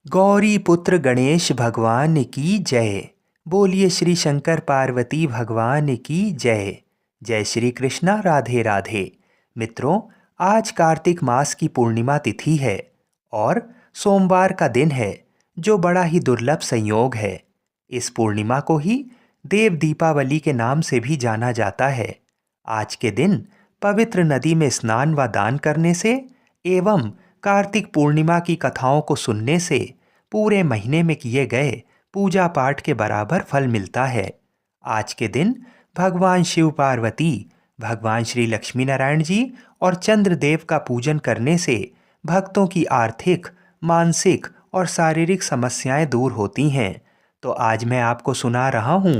गौरी पुत्र गणेश भगवान की जय। बोलिए श्री शंकर पार्वती भगवान की जय। जय श्री कृष्णा, राधे राधे। मित्रों, आज कार्तिक मास की पूर्णिमा तिथि है और सोमवार का दिन है, जो बड़ा ही दुर्लभ संयोग है। इस पूर्णिमा को ही देव दीपावली के नाम से भी जाना जाता है। आज के दिन पवित्र नदी में स्नान व दान करने से एवं कार्तिक पूर्णिमा की कथाओं को सुनने से पूरे महीने में किए गए पूजा पाठ के बराबर फल मिलता है। आज के दिन भगवान शिव पार्वती, भगवान श्री लक्ष्मी नारायण जी और चंद्रदेव का पूजन करने से भक्तों की आर्थिक, मानसिक और शारीरिक समस्याएं दूर होती हैं। तो आज मैं आपको सुना रहा हूँ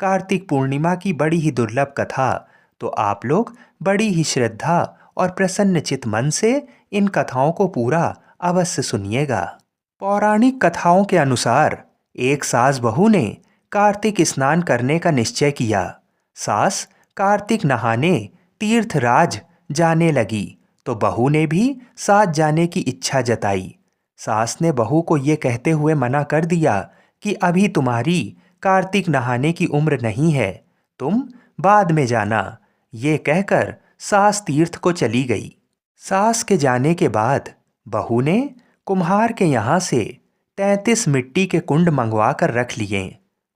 कार्तिक पूर्णिमा की बड़ी ही दुर्लभ कथा। तो आप लोग बड़ी ही श्रद्धा और प्रसन्नचित मन से इन कथाओं को पूरा अवश्य सुनिएगा। पौराणिक कथाओं के अनुसार एक सास बहू ने कार्तिक स्नान करने का निश्चय किया। सास कार्तिक नहाने तीर्थराज जाने लगी तो बहू ने भी साथ जाने की इच्छा जताई। सास ने बहू को ये कहते हुए मना कर दिया कि अभी तुम्हारी कार्तिक नहाने की उम्र नहीं है, तुम बाद में जाना। ये कहकर सास तीर्थ को चली गई। सास के जाने के बाद बहू ने कुम्हार के यहाँ से 33 मिट्टी के कुंड मंगवा कर रख लिए।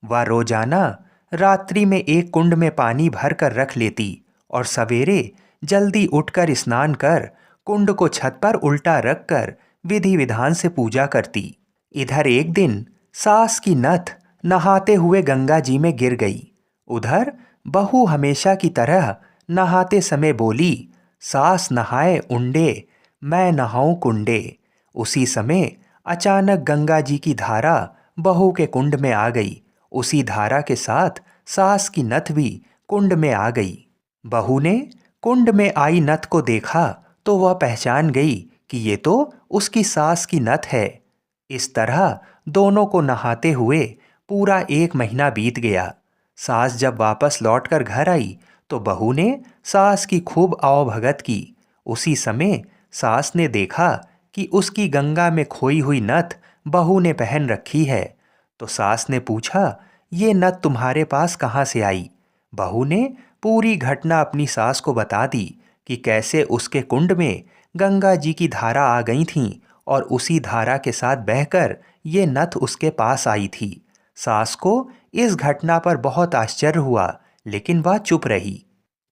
वह रोजाना रात्रि में एक कुंड में पानी भर कर रख लेती और सवेरे जल्दी उठकर स्नान कर कुंड को छत पर उल्टा रख कर विधि विधान से पूजा करती। इधर एक दिन सास की नथ नहाते हुए गंगा जी में गिर गई। उधर बहू हमेशा की तरह नहाते समय बोली, सास नहाए उंडे, मैं नहाऊं कुंडे। उसी समय अचानक गंगा जी की धारा बहू के कुंड में आ गई। उसी धारा के साथ सास की नथ भी कुंड में आ गई। बहू ने कुंड में आई नथ को देखा तो वह पहचान गई कि ये तो उसकी सास की नथ है। इस तरह दोनों को नहाते हुए पूरा एक महीना बीत गया। सास जब वापस लौटकर घर आई तो बहू ने सास की खूब आवभगत की। उसी समय सास ने देखा कि उसकी गंगा में खोई हुई नथ बहू ने पहन रखी है। तो सास ने पूछा, ये नथ तुम्हारे पास कहाँ से आई? बहू ने पूरी घटना अपनी सास को बता दी कि कैसे उसके कुंड में गंगा जी की धारा आ गई थी और उसी धारा के साथ बहकर ये नथ उसके पास आई थी। सास को इस घटना पर बहुत आश्चर्य हुआ, लेकिन वह चुप रही।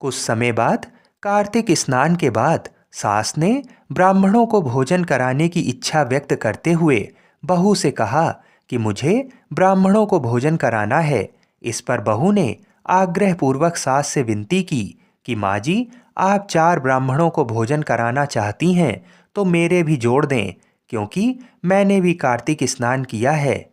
कुछ समय बाद कार्तिक स्नान के बाद सास ने ब्राह्मणों को भोजन कराने की इच्छा व्यक्त करते हुए बहू से कहा कि मुझे ब्राह्मणों को भोजन कराना है। इस पर बहू ने आग्रहपूर्वक सास से विनती की कि माँ जी, आप 4 ब्राह्मणों को भोजन कराना चाहती हैं तो मेरे भी जोड़ दें, क्योंकि मैंने भी कार्तिक स्नान किया है।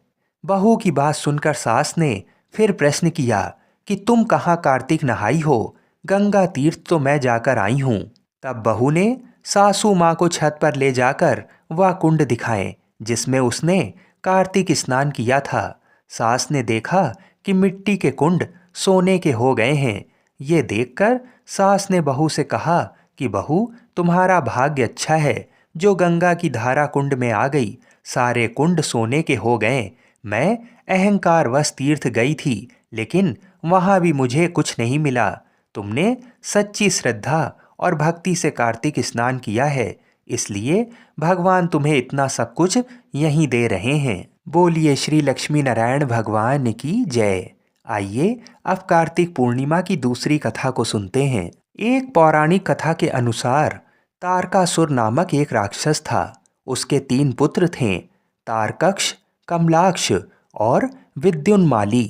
बहू की बात सुनकर सास ने फिर प्रश्न किया कि तुम कहाँ कार्तिक नहाई हो? गंगा तीर्थ तो मैं जाकर आई हूँ। तब बहू ने सासू माँ को छत पर ले जाकर वह कुंड दिखाए जिसमें उसने कार्तिक स्नान किया था। सास ने देखा कि मिट्टी के कुंड सोने के हो गए हैं। ये देखकर सास ने बहू से कहा कि बहू, तुम्हारा भाग्य अच्छा है जो गंगा की धारा कुंड में आ गई। सारे कुंड सोने के हो गए। मैं अहंकारवश तीर्थ गई थी, लेकिन वहाँ भी मुझे कुछ नहीं मिला। तुमने सच्ची श्रद्धा और भक्ति से कार्तिक स्नान किया है, इसलिए भगवान तुम्हें इतना सब कुछ यहीं दे रहे हैं। बोलिए श्री लक्ष्मी नारायण भगवान की जय। आइए अब कार्तिक पूर्णिमा की दूसरी कथा को सुनते हैं। एक पौराणिक कथा के अनुसार तारकासुर नामक एक राक्षस था। उसके 3 पुत्र थे, तारकक्ष, कमलाक्ष और विद्युन्माली।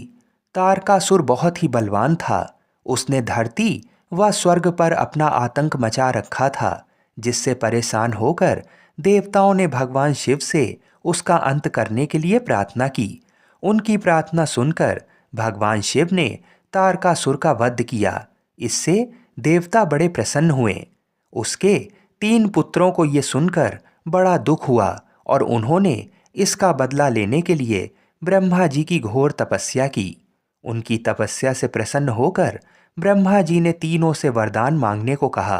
तारकासुर बहुत ही बलवान था। उसने धरती व स्वर्ग पर अपना आतंक मचा रखा था, जिससे परेशान होकर देवताओं ने भगवान शिव से उसका अंत करने के लिए प्रार्थना की। उनकी प्रार्थना सुनकर भगवान शिव ने तारकासुर का वध किया। इससे देवता बड़े प्रसन्न हुए। उसके 3 पुत्रों को ये सुनकर बड़ा दुख हुआ और उन्होंने इसका बदला लेने के लिए ब्रह्मा जी की घोर तपस्या की। उनकी तपस्या से प्रसन्न होकर ब्रह्मा जी ने तीनों से वरदान मांगने को कहा।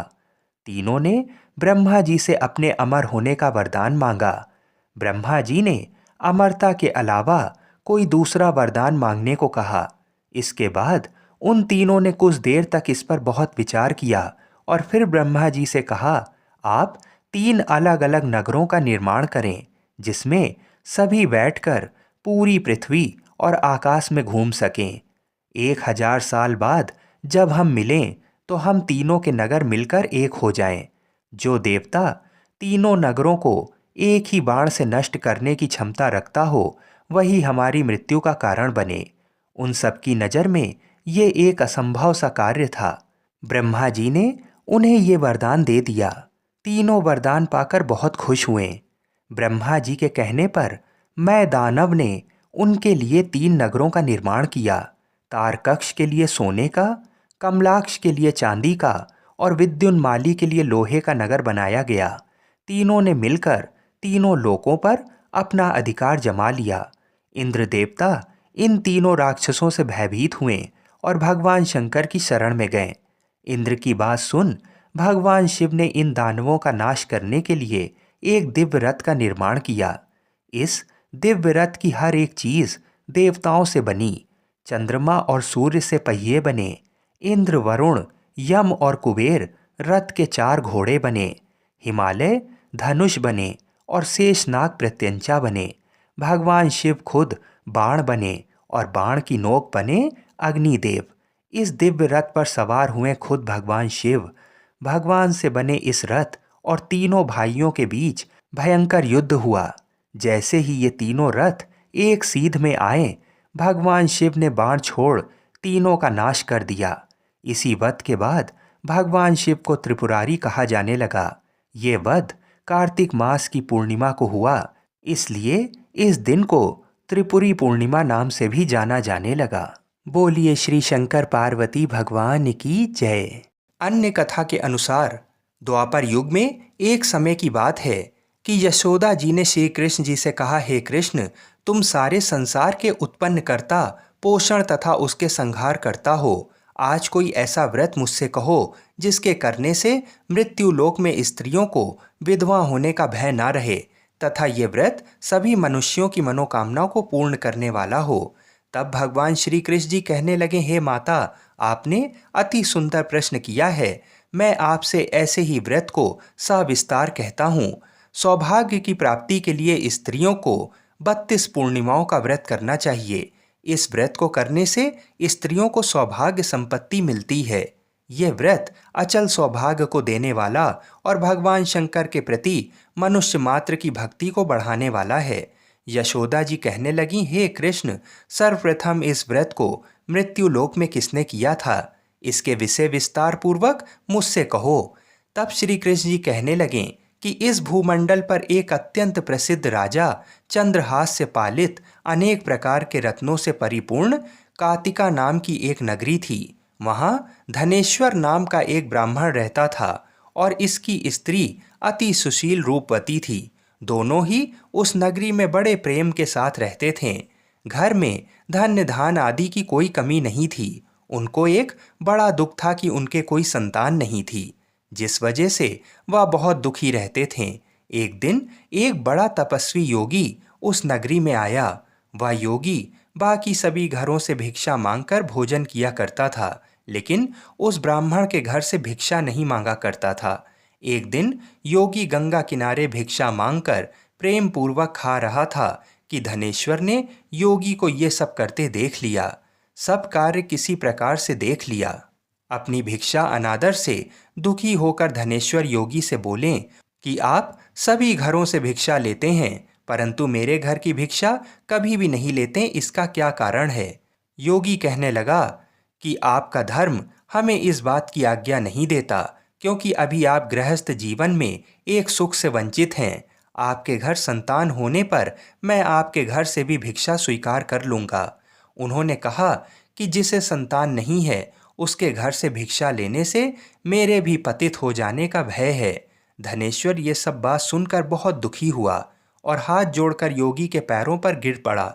तीनों ने ब्रह्मा जी से अपने अमर होने का वरदान मांगा। ब्रह्मा जी ने अमरता के अलावा कोई दूसरा वरदान मांगने को कहा। इसके बाद उन तीनों ने कुछ देर तक इस पर बहुत विचार किया और फिर ब्रह्मा जी से कहा, आप 3 अलग-अलग नगरों का निर्माण करें, जिसमें सभी बैठकर पूरी पृथ्वी और आकाश में घूम सकें। 1000 साल बाद जब हम मिलें तो हम तीनों के नगर मिलकर एक हो जाएं। जो देवता तीनों नगरों को एक ही बाण से नष्ट करने की क्षमता रखता हो, वही हमारी मृत्यु का कारण बने। उन सबकी नज़र में ये एक असंभव सा कार्य था। ब्रह्मा जी ने उन्हें ये वरदान दे दिया। तीनों वरदान पाकर बहुत खुश हुए। ब्रह्मा जी के कहने पर मैं दानव ने उनके लिए 3 नगरों का निर्माण किया। तारकक्ष के लिए सोने का, कमलाक्ष के लिए चांदी का और विद्युन्माली के लिए लोहे का नगर बनाया गया। तीनों ने मिलकर तीनों लोकों पर अपना अधिकार जमा लिया। इंद्र देवता इन तीनों राक्षसों से भयभीत हुए और भगवान शंकर की शरण में गए। इंद्र की बात सुन भगवान शिव ने इन दानवों का नाश करने के लिए एक दिव्य रथ का निर्माण किया। इस दिव्य रथ की हर एक चीज देवताओं से बनी। चंद्रमा और सूर्य से पहिए बने। इंद्र, वरुण, यम और कुबेर रथ के 4 घोड़े बने। हिमालय धनुष बने और शेषनाग प्रत्यंचा बने। भगवान शिव खुद बाण बने और बाण की नोक बने अग्निदेव। इस दिव्य रथ पर सवार हुए खुद भगवान शिव। भगवान से बने इस रथ और तीनों भाइयों के बीच भयंकर युद्ध हुआ। जैसे ही ये तीनों रथ एक सीध में आए, भगवान शिव ने बाण छोड़ तीनों का नाश कर दिया। इसी वध के बाद भगवान शिव को त्रिपुरारी कहा जाने लगा। ये वध कार्तिक मास की पूर्णिमा को हुआ, इसलिए इस दिन को त्रिपुरी पूर्णिमा नाम से भी जाना जाने लगा। बोलिए श्री शंकर पार्वती भगवान की जय। अन्य कथा के अनुसार द्वापर युग में एक समय की बात है कि यशोदा जी ने श्री कृष्ण जी से कहा, हे कृष्ण, तुम सारे संसार के उत्पन्न करता, पोषण तथा उसके संहार करता हो। आज कोई ऐसा व्रत मुझसे कहो जिसके करने से मृत्यु लोक में स्त्रियों को विधवा होने का भय ना रहे तथा ये व्रत सभी मनुष्यों की मनोकामनाओं को पूर्ण करने वाला हो। तब भगवान श्री कृष्ण जी कहने लगे, हे माता, आपने अति सुंदर प्रश्न किया है। मैं आपसे ऐसे ही व्रत को सविस्तार कहता हूँ। सौभाग्य की प्राप्ति के लिए स्त्रियों को 32 पूर्णिमाओं का व्रत करना चाहिए। इस व्रत को करने से स्त्रियों को सौभाग्य संपत्ति मिलती है। यह व्रत अचल सौभाग्य को देने वाला और भगवान शंकर के प्रति मनुष्य मात्र की भक्ति को बढ़ाने वाला है। यशोदा जी कहने लगी, हे कृष्ण, सर्वप्रथम इस व्रत को मृत्यु लोक में किसने किया था? इसके विषय विस्तार पूर्वक मुझसे कहो। तब श्री कृष्ण जी कहने लगे कि इस भूमंडल पर एक अत्यंत प्रसिद्ध राजा, चंद्रहास से पालित अनेक प्रकार के रत्नों से परिपूर्ण कातिका नाम की एक नगरी थी। वहाँ धनेश्वर नाम का एक ब्राह्मण रहता था और इसकी स्त्री अति सुशील रूपवती थी। दोनों ही उस नगरी में बड़े प्रेम के साथ रहते थे। घर में धन्य धान आदि की कोई कमी नहीं थी। उनको एक बड़ा दुख था कि उनके कोई संतान नहीं थी, जिस वजह से वह बहुत दुखी रहते थे। एक दिन एक बड़ा तपस्वी योगी उस नगरी में आया। वह योगी बाकी सभी घरों से भिक्षा मांगकर भोजन किया करता था, लेकिन उस ब्राह्मण के घर से भिक्षा नहीं मांगा करता था। एक दिन योगी गंगा किनारे भिक्षा मांगकर प्रेम पूर्वक खा रहा था कि धनेश्वर ने योगी को ये सब करते देख लिया। सब कार्य किसी प्रकार से देख लिया। अपनी भिक्षा अनादर से दुखी होकर धनेश्वर योगी से बोले कि आप सभी घरों से भिक्षा लेते हैं, परंतु मेरे घर की भिक्षा कभी भी नहीं लेते, इसका क्या कारण है? योगी कहने लगा कि आपका धर्म हमें इस बात की आज्ञा नहीं देता, क्योंकि अभी आप गृहस्थ जीवन में एक सुख से वंचित हैं। आपके घर संतान होने पर मैं आपके घर से भी भिक्षा स्वीकार कर लूँगा। उन्होंने कहा कि जिसे संतान नहीं है उसके घर से भिक्षा लेने से मेरे भी पतित हो जाने का भय है। धनेश्वर ये सब बात सुनकर बहुत दुखी हुआ और हाथ जोड़कर योगी के पैरों पर गिर पड़ा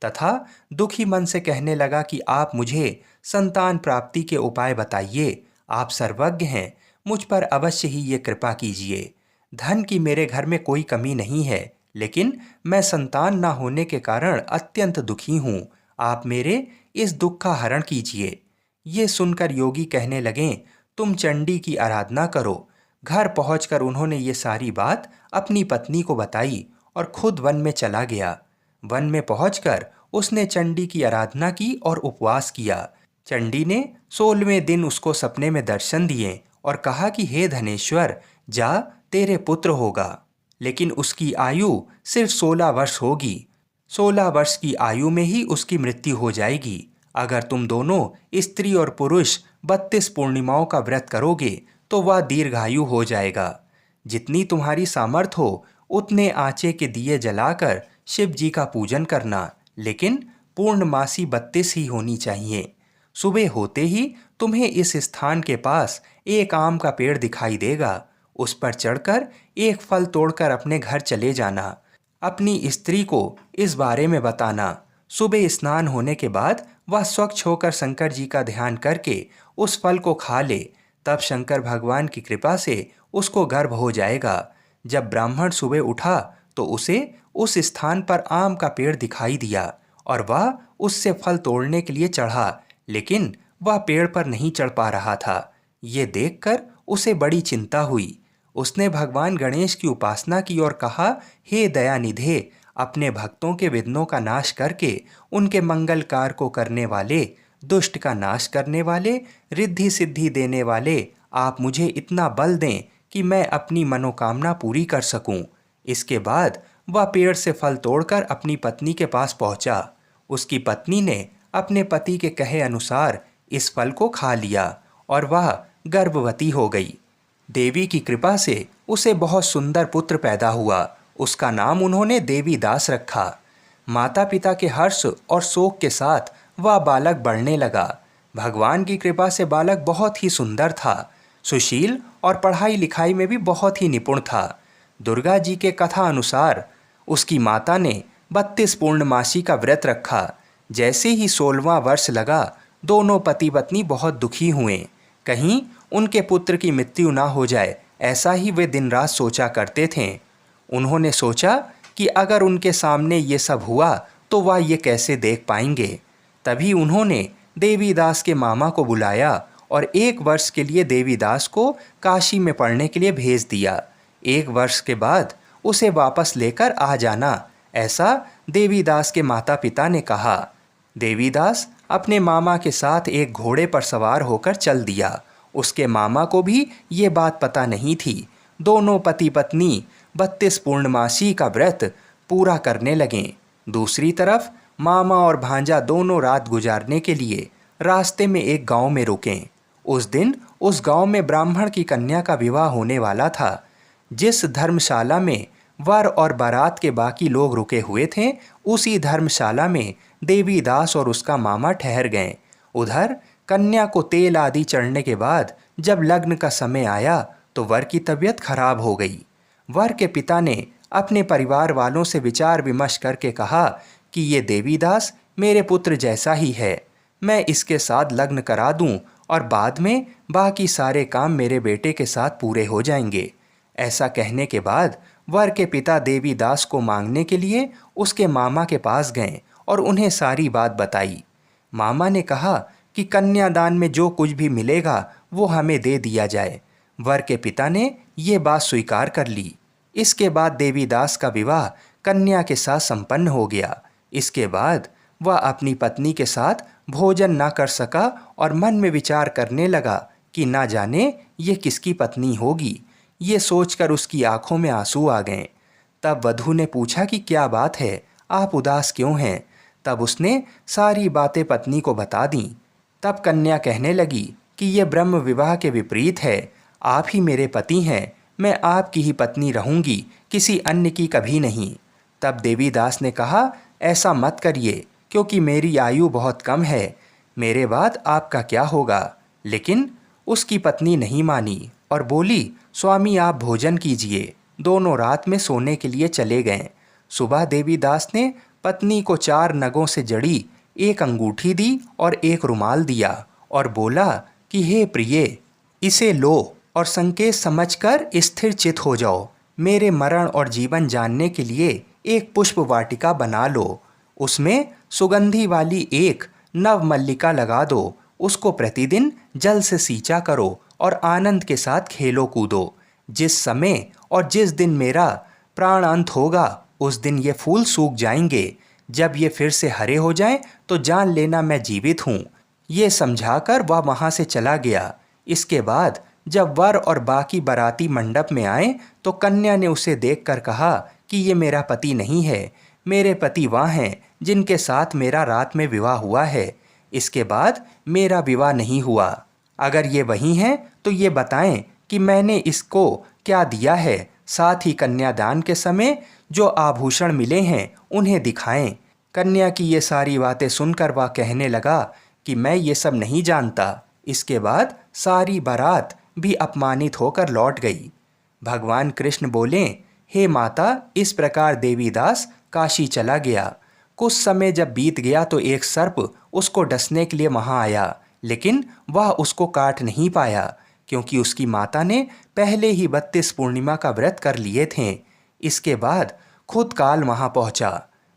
तथा दुखी मन से कहने लगा कि आप मुझे संतान प्राप्ति के उपाय बताइए। आप सर्वज्ञ हैं, मुझ पर अवश्य ही ये कृपा कीजिए। धन की मेरे घर में कोई कमी नहीं है, लेकिन मैं संतान ना होने के कारण अत्यंत दुखी हूँ। आप मेरे इस दुख का हरण कीजिए। ये सुनकर योगी कहने लगे, तुम चंडी की आराधना करो। घर पहुंचकर उन्होंने ये सारी बात अपनी पत्नी को बताई और खुद वन में चला गया। वन में पहुंचकर उसने चंडी की आराधना की और उपवास किया। चंडी ने 16वें दिन उसको सपने में दर्शन दिए और कहा कि हे धनेश्वर, जा, तेरे पुत्र होगा, लेकिन उसकी आयु सिर्फ 16 वर्ष होगी। 16 वर्ष की आयु में ही उसकी मृत्यु हो जाएगी। अगर तुम दोनों स्त्री और पुरुष 32 पूर्णिमाओं का व्रत करोगे तो वह दीर्घायु हो जाएगा। जितनी तुम्हारी सामर्थ हो उतने आंचे के दिए जलाकर शिव जी का पूजन करना, लेकिन पूर्णमासी 32 ही होनी चाहिए। सुबह होते ही तुम्हें इस स्थान के पास एक आम का पेड़ दिखाई देगा। उस पर चढ़कर एक फल तोड़कर अपने घर चले जाना। अपनी स्त्री को इस बारे में बताना। सुबह स्नान होने के बाद वह स्वच्छ होकर शंकर जी का ध्यान करके उस फल को खा ले, तब शंकर भगवान की कृपा से उसको गर्भ हो जाएगा। जब ब्राह्मण सुबह उठा तो उसे उस स्थान पर आम का पेड़ दिखाई दिया और वह उससे फल तोड़ने के लिए चढ़ा, लेकिन वह पेड़ पर नहीं चढ़ पा रहा था। ये देखकर उसे बड़ी चिंता हुई। उसने भगवान गणेश की उपासना की और कहा, हे दयानिधे, अपने भक्तों के विघ्नों का नाश करके उनके मंगल कार्य को करने वाले, दुष्ट का नाश करने वाले, रिद्धि सिद्धि देने वाले, आप मुझे इतना बल दें कि मैं अपनी मनोकामना पूरी कर सकूं। इसके बाद वह पेड़ से फल तोड़कर अपनी पत्नी के पास पहुंचा। उसकी पत्नी ने अपने पति के कहे अनुसार इस फल को खा लिया और वह गर्भवती हो गई। देवी की कृपा से उसे बहुत सुंदर पुत्र पैदा हुआ। उसका नाम उन्होंने देवी दास रखा। माता पिता के हर्ष और शोक के साथ वह बालक बढ़ने लगा। भगवान की कृपा से बालक बहुत ही सुंदर था, सुशील और पढ़ाई लिखाई में भी बहुत ही निपुण था। दुर्गा जी के कथा अनुसार उसकी माता ने 32 पूर्णमासी का व्रत रखा। जैसे ही 16वां वर्ष लगा, दोनों पति पत्नी बहुत दुखी हुए। कहीं उनके पुत्र की मृत्यु ना हो जाए, ऐसा ही वे दिन रात सोचा करते थे। उन्होंने सोचा कि अगर उनके सामने ये सब हुआ तो वह ये कैसे देख पाएंगे। तभी उन्होंने देवीदास के मामा को बुलाया और 1 वर्ष के लिए देवीदास को काशी में पढ़ने के लिए भेज दिया। 1 वर्ष के बाद उसे वापस लेकर आ जाना, ऐसा देवीदास के माता पिता ने कहा। देवीदास अपने मामा के साथ एक घोड़े पर सवार होकर चल दिया। उसके मामा को भी ये बात पता नहीं थी। दोनों पति पत्नी 32 पूर्णमासी का व्रत पूरा करने लगे। दूसरी तरफ मामा और भांजा दोनों रात गुजारने के लिए रास्ते में एक गांव में रुके। उस दिन उस गांव में ब्राह्मण की कन्या का विवाह होने वाला था। जिस धर्मशाला में वर और बारात के बाकी लोग रुके हुए थे, उसी धर्मशाला में देवीदास और उसका मामा ठहर गए। उधर कन्या को तेल आदि चढ़ने के बाद जब लग्न का समय आया तो वर की तबीयत खराब हो गई। वर के पिता ने अपने परिवार वालों से विचार विमर्श करके कहा कि ये देवीदास मेरे पुत्र जैसा ही है, मैं इसके साथ लग्न करा दूं और बाद में बाकी सारे काम मेरे बेटे के साथ पूरे हो जाएंगे। ऐसा कहने के बाद वर के पिता देवीदास को मांगने के लिए उसके मामा के पास गए और उन्हें सारी बात बताई। मामा ने कहा कि कन्यादान में जो कुछ भी मिलेगा वो हमें दे दिया जाए। वर के पिता ने ये बात स्वीकार कर ली। इसके बाद देवीदास का विवाह कन्या के साथ संपन्न हो गया। इसके बाद वह अपनी पत्नी के साथ भोजन ना कर सका और मन में विचार करने लगा कि ना जाने ये किसकी पत्नी होगी। ये सोचकर उसकी आंखों में आंसू आ गए। तब वधू ने पूछा कि क्या बात है, आप उदास क्यों हैं? तब उसने सारी बातें पत्नी को बता दी। तब कन्या कहने लगी कि यह ब्रह्म विवाह के विपरीत है। आप ही मेरे पति हैं, मैं आपकी ही पत्नी रहूंगी, किसी अन्य की कभी नहीं। तब देवीदास ने कहा, ऐसा मत करिए, क्योंकि मेरी आयु बहुत कम है, मेरे बाद आपका क्या होगा। लेकिन उसकी पत्नी नहीं मानी और बोली, स्वामी आप भोजन कीजिए। दोनों रात में सोने के लिए चले गए। सुबह देवीदास ने पत्नी को 4 नगों से जड़ी एक अंगूठी दी और एक रुमाल दिया और बोला कि हे प्रिये, इसे लो और संकेत समझकर स्थिर चित हो जाओ। मेरे मरण और जीवन जानने के लिए एक पुष्प वाटिका बना लो। उसमें सुगंधी वाली एक नव मल्लिका लगा दो। उसको प्रतिदिन जल से सींचा करो और आनंद के साथ खेलो कूदो। जिस समय और जिस दिन मेरा प्राण अंत होगा उस दिन ये फूल सूख जाएंगे। जब ये फिर से हरे हो जाएं तो जान लेना मैं जीवित हूँ। ये समझाकर वह वहाँ से चला गया। इसके बाद जब वर और बाकी बाराती मंडप में आए तो कन्या ने उसे देखकर कहा कि ये मेरा पति नहीं है। मेरे पति वह हैं जिनके साथ मेरा रात में विवाह हुआ है। इसके बाद मेरा विवाह नहीं हुआ। अगर ये वही हैं तो ये बताएं कि मैंने इसको क्या दिया है। साथ ही कन्यादान के समय जो आभूषण मिले हैं उन्हें दिखाएं। कन्या की ये सारी बातें सुनकर वह कहने लगा कि मैं ये सब नहीं जानता। इसके बाद सारी बारात भी अपमानित होकर लौट गई। भगवान कृष्ण बोले, हे माता, इस प्रकार देवीदास काशी चला गया। कुछ समय जब बीत गया तो एक सर्प उसको डसने के लिए वहाँ आया, लेकिन वह उसको काट नहीं पाया क्योंकि उसकी माता ने पहले ही 32 पूर्णिमा का व्रत कर लिए थे। इसके बाद खुद काल वहाँ पहुँचा।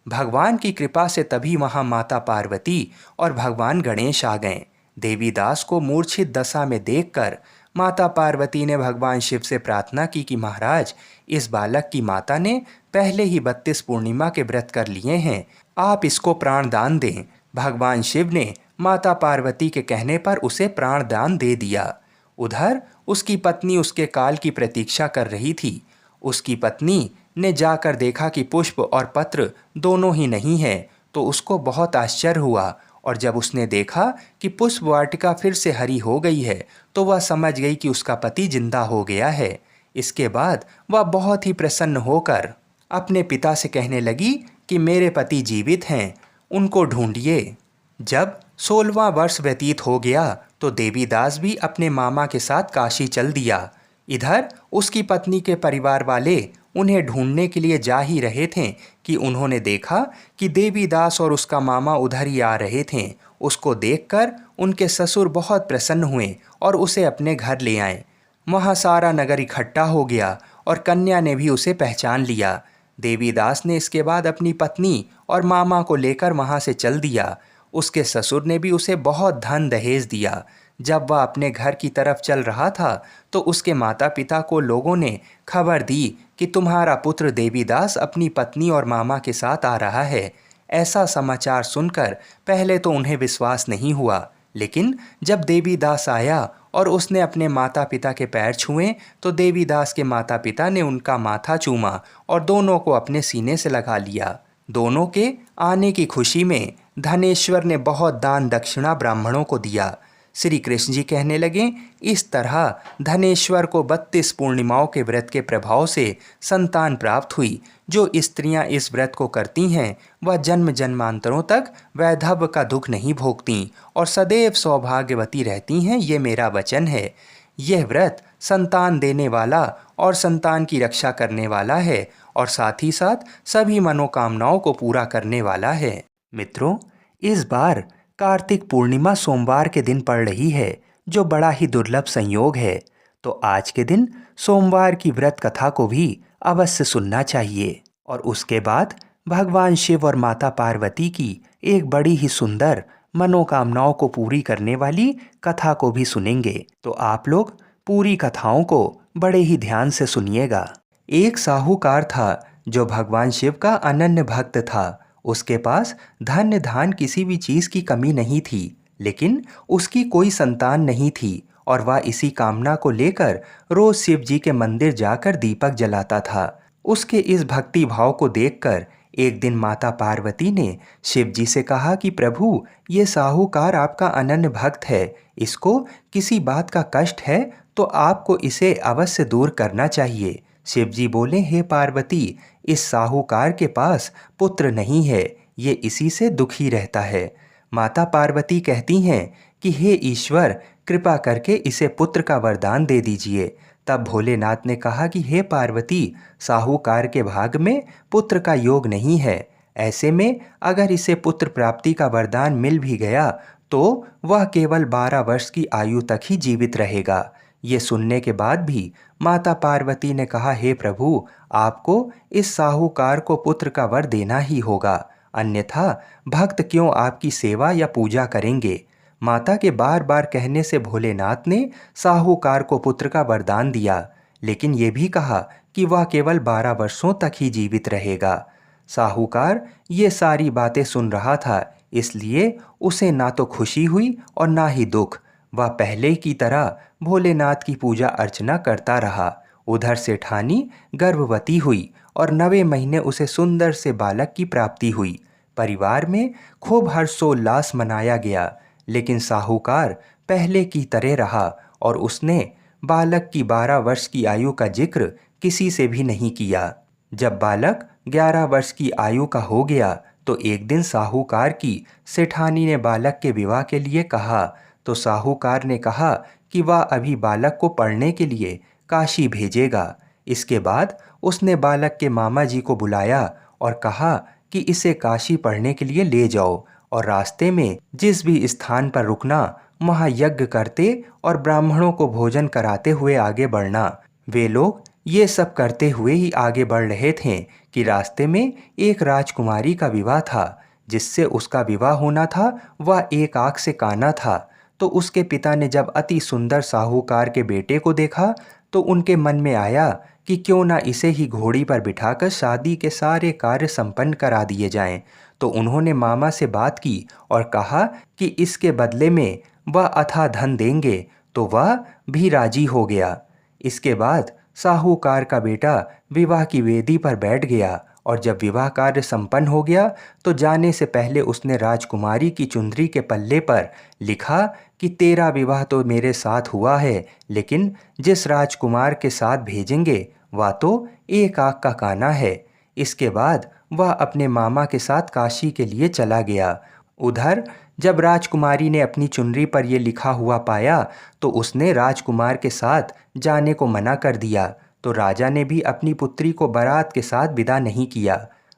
भगवान की कृपा से तभी वहाँ माता पार्वती और भगवान गणेश आ गए। देवीदास को मूर्छित दशा में देखकर माता पार्वती ने भगवान शिव से प्रार्थना की कि महाराज, इस बालक की माता ने पहले ही 32 पूर्णिमा के व्रत कर लिए हैं, आप इसको प्राण दान दें। भगवान शिव ने माता पार्वती के कहने पर उसे प्राण दान दे दिया। उधर उसकी पत्नी उसके काल की प्रतीक्षा कर रही थी। उसकी पत्नी ने जाकर देखा कि पुष्प और पत्र दोनों ही नहीं है तो उसको बहुत आश्चर्य हुआ, और जब उसने देखा कि पुष्प वाटिका फिर से हरी हो गई है तो वह समझ गई कि उसका पति जिंदा हो गया है। इसके बाद वह बहुत ही प्रसन्न होकर अपने पिता से कहने लगी कि मेरे पति जीवित हैं, उनको ढूंढिए। जब 16वां वर्ष व्यतीत हो गया तो देवीदास भी अपने मामा के साथ काशी चल दिया। इधर उसकी पत्नी के परिवार वाले उन्हें ढूंढने के लिए जा ही रहे थे कि उन्होंने देखा कि देवीदास और उसका मामा उधर ही आ रहे थे। उसको देखकर उनके ससुर बहुत प्रसन्न हुए और उसे अपने घर ले आए। वहाँ सारा नगर इकट्ठा हो गया और कन्या ने भी उसे पहचान लिया। देवीदास ने इसके बाद अपनी पत्नी और मामा को लेकर वहाँ से चल दिया। उसके ससुर ने भी उसे बहुत धन दहेज दिया। जब वह अपने घर की तरफ चल रहा था तो उसके माता पिता को लोगों ने खबर दी कि तुम्हारा पुत्र देवीदास अपनी पत्नी और मामा के साथ आ रहा है। ऐसा समाचार सुनकर पहले तो उन्हें विश्वास नहीं हुआ, लेकिन जब देवीदास आया और उसने अपने माता पिता के पैर छुए तो देवीदास के माता पिता ने उनका माथा चूमा और दोनों को अपने सीने से लगा लिया। दोनों के आने की खुशी में धनेश्वर ने बहुत दान दक्षिणा ब्राह्मणों को दिया। श्री कृष्ण जी कहने लगे, इस तरह धनेश्वर को 32 पूर्णिमाओं के व्रत के प्रभाव से संतान प्राप्त हुई। जो स्त्रियां इस व्रत को करती हैं वह जन्म जन्मांतरों तक वैधव्य का दुख नहीं भोगती और सदैव सौभाग्यवती रहती हैं। ये मेरा वचन है। यह व्रत संतान देने वाला और संतान की रक्षा करने वाला है और साथ ही साथ सभी मनोकामनाओं को पूरा करने वाला है। मित्रों, इस बार कार्तिक पूर्णिमा सोमवार के दिन पड़ रही है, जो बड़ा ही दुर्लभ संयोग है। तो आज के दिन सोमवार की व्रत कथा को भी अवश्य सुनना चाहिए। और उसके बाद भगवान शिव और माता पार्वती की एक बड़ी ही सुंदर मनोकामनाओं को पूरी करने वाली कथा को भी सुनेंगे। तो आप लोग पूरी कथाओं को बड़े ही ध्यान से सुनिएगा। एक साहूकार था जो भगवान शिव का अनन्य भक्त था। उसके पास धन धान किसी भी चीज़ की कमी नहीं थी, लेकिन उसकी कोई संतान नहीं थी और वह इसी कामना को लेकर रोज शिव जी के मंदिर जाकर दीपक जलाता था। उसके इस भक्ति भाव को देखकर एक दिन माता पार्वती ने शिव जी से कहा कि प्रभु, ये साहूकार आपका अनन्य भक्त है, इसको किसी बात का कष्ट है तो आपको इसे अवश्य दूर करना चाहिए। शिव जी बोले, हे पार्वती, इस साहूकार के पास पुत्र नहीं है, ये इसी से दुखी रहता है। माता पार्वती कहती हैं कि हे ईश्वर, कृपा करके इसे पुत्र का वरदान दे दीजिए। तब भोलेनाथ ने कहा कि हे पार्वती, साहूकार के भाग में पुत्र का योग नहीं है। ऐसे में अगर इसे पुत्र प्राप्ति का वरदान मिल भी गया तो वह केवल 12 वर्ष की आयु तक ही जीवित रहेगा। ये सुनने के बाद भी माता पार्वती ने कहा, हे प्रभु, आपको इस साहूकार को पुत्र का वर देना ही होगा, अन्यथा भक्त क्यों आपकी सेवा या पूजा करेंगे। माता के बार बार कहने से भोलेनाथ ने साहूकार को पुत्र का वरदान दिया, लेकिन ये भी कहा कि वह केवल 12 वर्षों तक ही जीवित रहेगा। साहूकार ये सारी बातें सुन रहा था, इसलिए उसे ना तो खुशी हुई और ना ही दुख। वह पहले की तरह भोलेनाथ की पूजा अर्चना करता रहा। उधर सेठानी गर्भवती हुई और 9वें महीने उसे सुंदर से बालक की प्राप्ति हुई। परिवार में खूब हर्षोल्लास मनाया गया, लेकिन साहूकार पहले की तरह रहा और उसने बालक की 12 वर्ष की आयु का जिक्र किसी से भी नहीं किया। जब बालक 11 वर्ष की आयु का हो गया तो एक दिन साहूकार की सेठानी ने बालक के विवाह के लिए कहा, तो साहूकार ने कहा कि वह अभी बालक को पढ़ने के लिए काशी भेजेगा। इसके बाद उसने बालक के मामा जी को बुलाया और कहा कि इसे काशी पढ़ने के लिए ले जाओ और रास्ते में जिस भी स्थान पर रुकना वहाँ यज्ञ करते और ब्राह्मणों को भोजन कराते हुए आगे बढ़ना। वे लोग ये सब करते हुए ही आगे बढ़ रहे थे कि रास्ते में एक राजकुमारी का विवाह था। जिससे उसका विवाह होना था वह एक आँख से काना था। तो उसके पिता ने जब अति सुंदर साहूकार के बेटे को देखा तो उनके मन में आया कि क्यों ना इसे ही घोड़ी पर बिठाकर शादी के सारे कार्य संपन्न करा दिए जाएं। तो उन्होंने मामा से बात की और कहा कि इसके बदले में वह अथाह धन देंगे, तो वह भी राजी हो गया। इसके बाद साहूकार का बेटा विवाह की वेदी पर बैठ गया और जब विवाह कार्य संपन्न हो गया तो जाने से पहले उसने राजकुमारी की चुंदरी के पल्ले पर लिखा कि तेरा विवाह तो मेरे साथ हुआ है, लेकिन जिस राजकुमार के साथ भेजेंगे वह तो एक आँख का काना है। इसके बाद वह अपने मामा के साथ काशी के लिए चला गया। उधर जब राजकुमारी ने अपनी चुनरी पर यह लिखा हुआ पाया तो उसने राजकुमार के साथ जाने को मना कर दिया। तो राजा ने भी अपनी पुत्री को बारात के साथ विदा नहीं किया।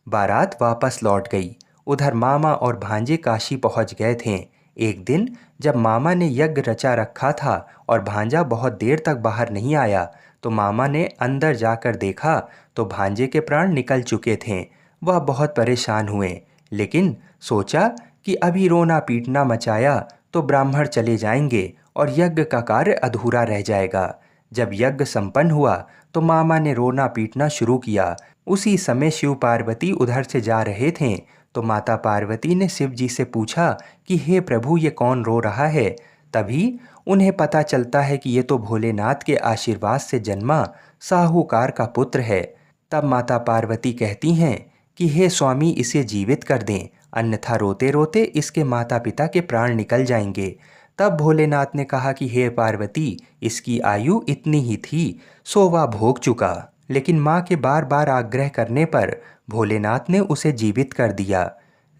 बारात वापस लौट गई। उधर मामा और भांजे काशी पहुंच गए थे। एक दिन जब मामा ने यज्ञ रचा रखा था और भांजा बहुत देर तक बाहर नहीं आया तो मामा ने अंदर जाकर देखा तो भांजे के प्राण निकल चुके थे। वह बहुत परेशान हुए, लेकिन सोचा कि अभी रोना पीटना मचाया तो ब्राह्मण चले जाएंगे और यज्ञ का कार्य अधूरा रह जाएगा। जब यज्ञ संपन्न हुआ तो मामा ने रोना पीटना शुरू किया। उसी समय शिव पार्वती उधर से जा रहे थे तो माता पार्वती ने शिव जी से पूछा कि हे प्रभु, ये कौन रो रहा है। तभी उन्हें पता चलता है कि ये तो भोलेनाथ के आशीर्वाद से जन्मा साहूकार का पुत्र है। तब माता पार्वती कहती हैं कि हे स्वामी, इसे जीवित कर दें, अन्यथा रोते रोते इसके माता पिता के प्राण निकल जाएंगे। तब भोलेनाथ ने कहा कि हे पार्वती, इसकी आयु इतनी ही थी, सो वह भोग चुका। लेकिन माँ के बार बार आग्रह करने पर भोलेनाथ ने उसे जीवित कर दिया।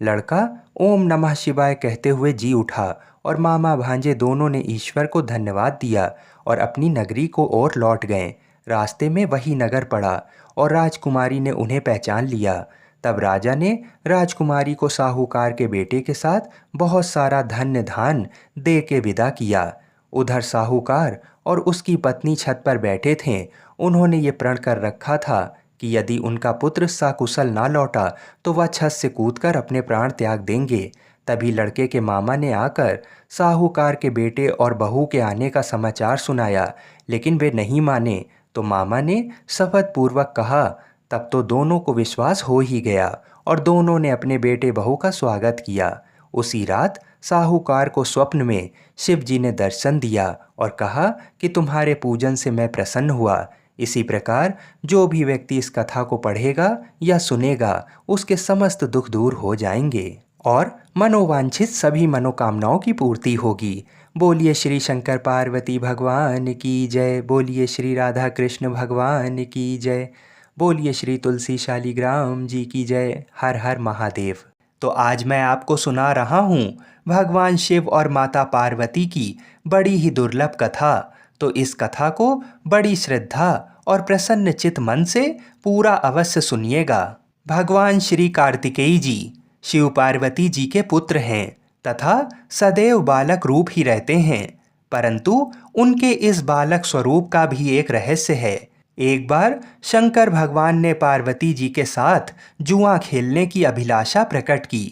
लड़का ओम नमः शिवाय कहते हुए जी उठा और मामा भांजे दोनों ने ईश्वर को धन्यवाद दिया और अपनी नगरी को ओर लौट गए। रास्ते में वही नगर पड़ा और राजकुमारी ने उन्हें पहचान लिया। तब राजा ने राजकुमारी को साहूकार के बेटे के साथ बहुत सारा धन्य धान दे के विदा किया। उधर साहूकार और उसकी पत्नी छत पर बैठे थे। उन्होंने ये प्रण कर रखा था कि यदि उनका पुत्र सकुशल ना लौटा तो वह छत से कूदकर अपने प्राण त्याग देंगे। तभी लड़के के मामा ने आकर साहूकार के बेटे और बहू के आने का समाचार सुनाया, लेकिन वे नहीं माने। तो मामा ने शपथ पूर्वक कहा। तब तो दोनों को विश्वास हो ही गया और दोनों ने अपने बेटे बहू का स्वागत किया। उसी रात साहूकार को स्वप्न में शिव जी ने दर्शन दिया और कहा कि तुम्हारे पूजन से मैं प्रसन्न हुआ। इसी प्रकार जो भी व्यक्ति इस कथा को पढ़ेगा या सुनेगा उसके समस्त दुख दूर हो जाएंगे और मनोवांछित सभी मनोकामनाओं की पूर्ति होगी। बोलिए श्री शंकर पार्वती भगवान की जय। बोलिए श्री राधा कृष्ण भगवान की जय। बोलिए श्री तुलसी शालिग्राम जी की जय। हर हर महादेव। तो आज मैं आपको सुना रहा हूँ भगवान शिव और माता पार्वती की बड़ी ही दुर्लभ कथा। तो इस कथा को बड़ी श्रद्धा और प्रसन्न चित मन से पूरा अवश्य सुनिएगा। भगवान श्री कार्तिकेय जी शिव पार्वती जी के पुत्र हैं तथा सदैव बालक रूप ही रहते हैं। परंतु उनके इस बालक स्वरूप का भी एक रहस्य है। एक बार शंकर भगवान ने पार्वती जी के साथ जुआ खेलने की अभिलाषा प्रकट की।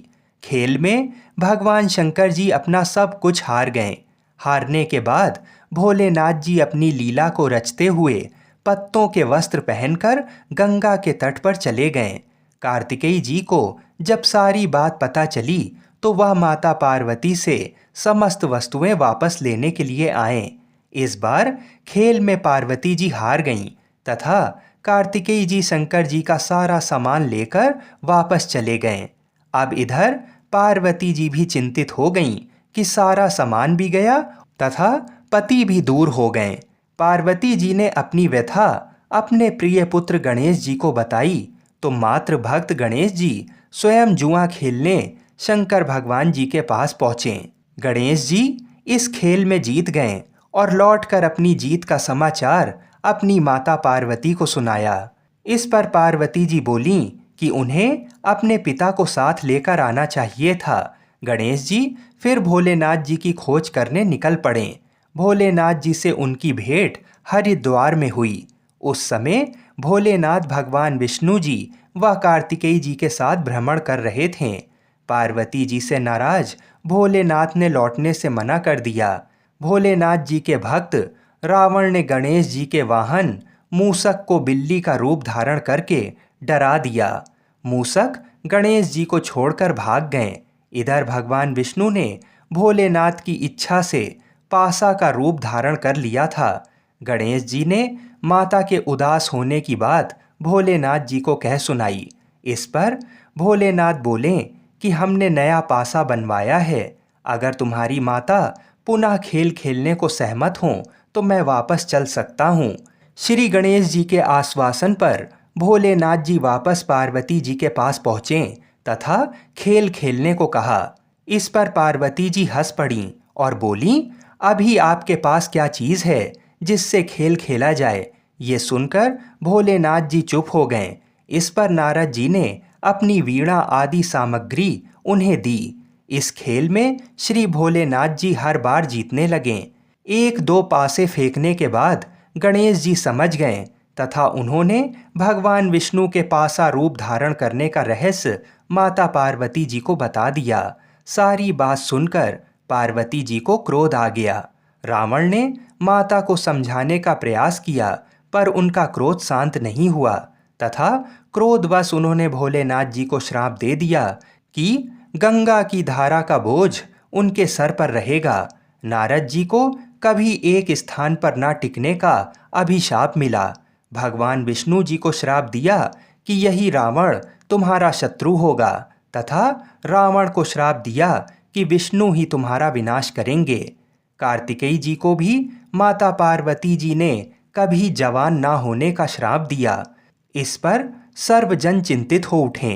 खेल में भगवान शंकर जी अपना सब कुछ हार गए। हारने के बाद भोलेनाथ जी अपनी लीला को रचते हुए पत्तों के वस्त्र पहनकर गंगा के तट पर चले गए। कार्तिकेय जी को जब सारी बात पता चली तो वह माता पार्वती से समस्त वस्तुएं वापस लेने के लिए आए। इस बार खेल में पार्वती जी हार गईं तथा कार्तिकेय जी शंकर जी का सारा सामान लेकर वापस चले गए। अब इधर पार्वती जी भी चिंतित हो गईं कि सारा सामान भी गया तथा पति भी दूर हो गए। पार्वती जी ने अपनी व्यथा अपने प्रिय पुत्र गणेश जी को बताई तो मात्र भक्त गणेश जी स्वयं जुआ खेलने शंकर भगवान जी के पास पहुंचे। गणेश जी इस खेल में जीत गए और लौटकर अपनी जीत का समाचार अपनी माता पार्वती को सुनाया। इस पर पार्वती जी बोलीं कि उन्हें अपने पिता को साथ लेकर आना चाहिए था। गणेश जी फिर भोलेनाथ जी की खोज करने निकल पड़े। भोलेनाथ जी से उनकी भेंट हरिद्वार में हुई। उस समय भोलेनाथ भगवान विष्णु जी व कार्तिकेय जी के साथ भ्रमण कर रहे थे। पार्वती जी से नाराज भोलेनाथ ने लौटने से मना कर दिया। भोलेनाथ जी के भक्त रावण ने गणेश जी के वाहन मूसक को बिल्ली का रूप धारण करके डरा दिया। मूसक गणेश जी को छोड़कर भाग गए। इधर भगवान विष्णु ने भोलेनाथ की इच्छा से पासा का रूप धारण कर लिया था। गणेश जी ने माता के उदास होने की बात भोलेनाथ जी को कह सुनाई। इस पर भोलेनाथ बोले कि हमने नया पासा बनवाया है। अगर तुम्हारी माता पुनः खेल खेलने को सहमत हों तो मैं वापस चल सकता हूँ। श्री गणेश जी के आश्वासन पर भोलेनाथ जी वापस पार्वती जी के पास पहुँचे तथा खेल खेलने को कहा। इस पर पार्वती जी हंस पड़ीं और बोलीं, अभी आपके पास क्या चीज़ है जिससे खेल खेला जाए। ये सुनकर भोलेनाथ जी चुप हो गए। इस पर नारद जी ने अपनी वीणा आदि सामग्री उन्हें दी। इस खेल में श्री भोलेनाथ जी हर बार जीतने लगे। एक दो पासे फेंकने के बाद गणेश जी समझ गए तथा उन्होंने भगवान विष्णु के पासा रूप धारण करने का रहस्य माता पार्वती जी को बता दिया। सारी बात सुनकर पार्वती जी को क्रोध आ गया। रावण ने माता को समझाने का प्रयास किया पर उनका क्रोध शांत नहीं हुआ तथा क्रोधवश उन्होंने भोलेनाथ जी को श्राप दे दिया कि गंगा की धारा का बोझ उनके सर पर रहेगा। नारद जी को कभी एक स्थान पर ना टिकने का अभिशाप मिला। भगवान विष्णु जी को श्राप दिया कि यही रावण तुम्हारा शत्रु होगा तथा रावण को श्राप दिया कि विष्णु ही तुम्हारा विनाश करेंगे। कार्तिकेय जी को भी माता पार्वती जी ने कभी जवान ना होने का श्राप दिया। इस पर सर्वजन चिंतित हो उठे।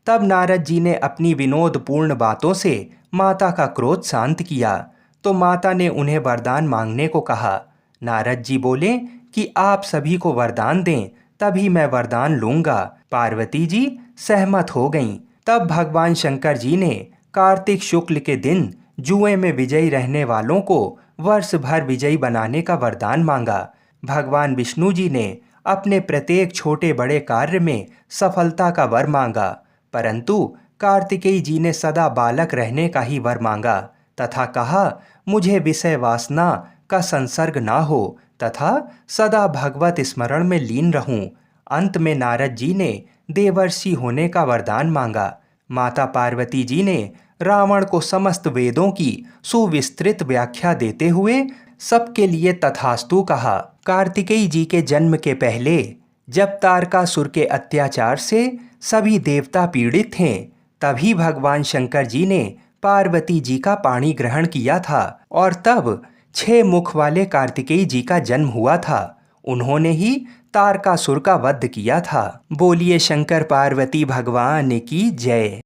तब नारद जी ने अपनी विनोदपूर्ण बातों से माता का क्रोध शांत किया तो माता ने उन्हें वरदान मांगने को कहा। नारद जी बोले कि आप सभी को वरदान दें तभी मैं वरदान लूंगा। पार्वती जी सहमत हो गईं। तब भगवान शंकर जी ने कार्तिक शुक्ल के दिन जुए में विजयी रहने वालों को वर्ष भर विजयी बनाने का वरदान मांगा। भगवान विष्णु जी ने अपने प्रत्येक छोटे बड़े कार्य में सफलता का वर मांगा, परंतु कार्तिकेय जी ने सदा बालक रहने का ही वर मांगा तथा कहा, मुझे विषय वासना का संसर्ग ना हो तथा सदा भगवत स्मरण में लीन रहूं। अंत में नारद जी ने देवर्षि होने का वरदान मांगा। माता पार्वती जी ने रावण को समस्त वेदों की सुविस्तृत व्याख्या देते हुए सबके लिए तथास्तु कहा। कार्तिकेय जी के जन्म के पहले जब तारकासुर के अत्याचार से सभी देवता पीड़ित थे, तभी भगवान शंकर जी ने पार्वती जी का पाणी ग्रहण किया था और तब 6 मुख वाले कार्तिकेय जी का जन्म हुआ था। उन्होंने ही तारकासुर का वध किया था। बोलिए शंकर पार्वती भगवान की जय।